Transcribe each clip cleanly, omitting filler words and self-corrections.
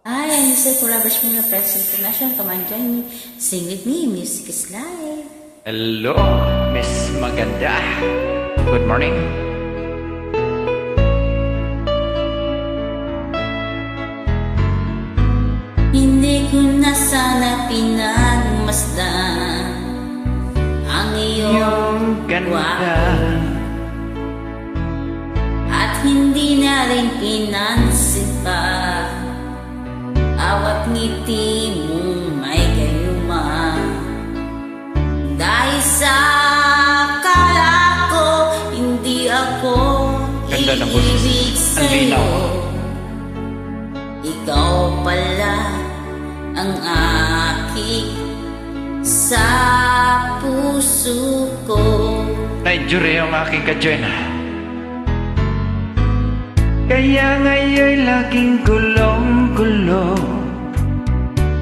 Hi, I'm Mr. Collaboration of Press International. Come and join me. Sing with me. Music is live. Hello, Miss Maganda. Good morning. Hindi ko na sana pinagmasdan ang iyong Yung ganda. at hindi na rin pinansin pa awat ngiti mong may gayuma. Dahil sa akala ko hindi ako Ganda ng boses. iibig Ang sa'yo. linaw. Ikaw pala ang aking sa puso ko. Nigeria ang aking kadyan. Kaya ngayon'y laging gulong-gulo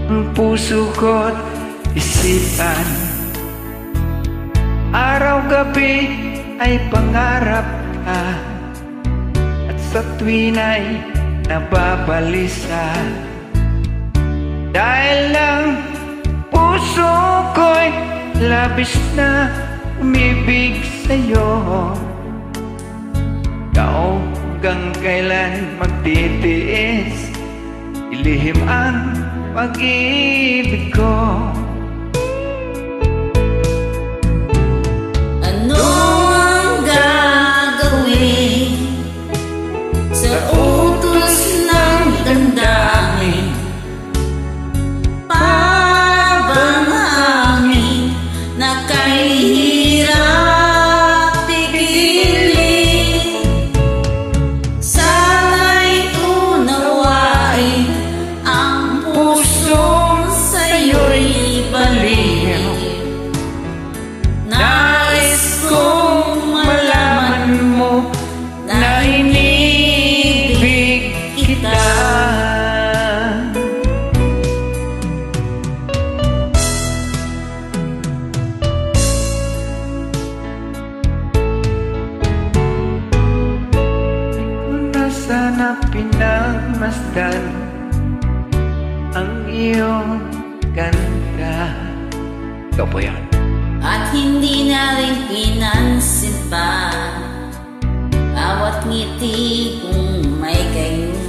ang puso ko't isipan. Araw-gabi ay pangarap ka, at sa tuwin ay nababalisa. Dahil lang puso ko'y labis na umibig sa'yo. Ikaw hanggang kailan magtitiis, ilihim ang pag-ibig ko. Ano ang gagawin sa utos ng damdamin? Parang hangin na kahirap pigilin. Sana'y unawain ang pusong sa'yo'y balik. Nais kong malaman mo na inibig kita. Na sana pinagmasdan ang iyong ganda. Ikaw po yan. At hindi na rin pinansin pa awat ngiti kung may gayuma.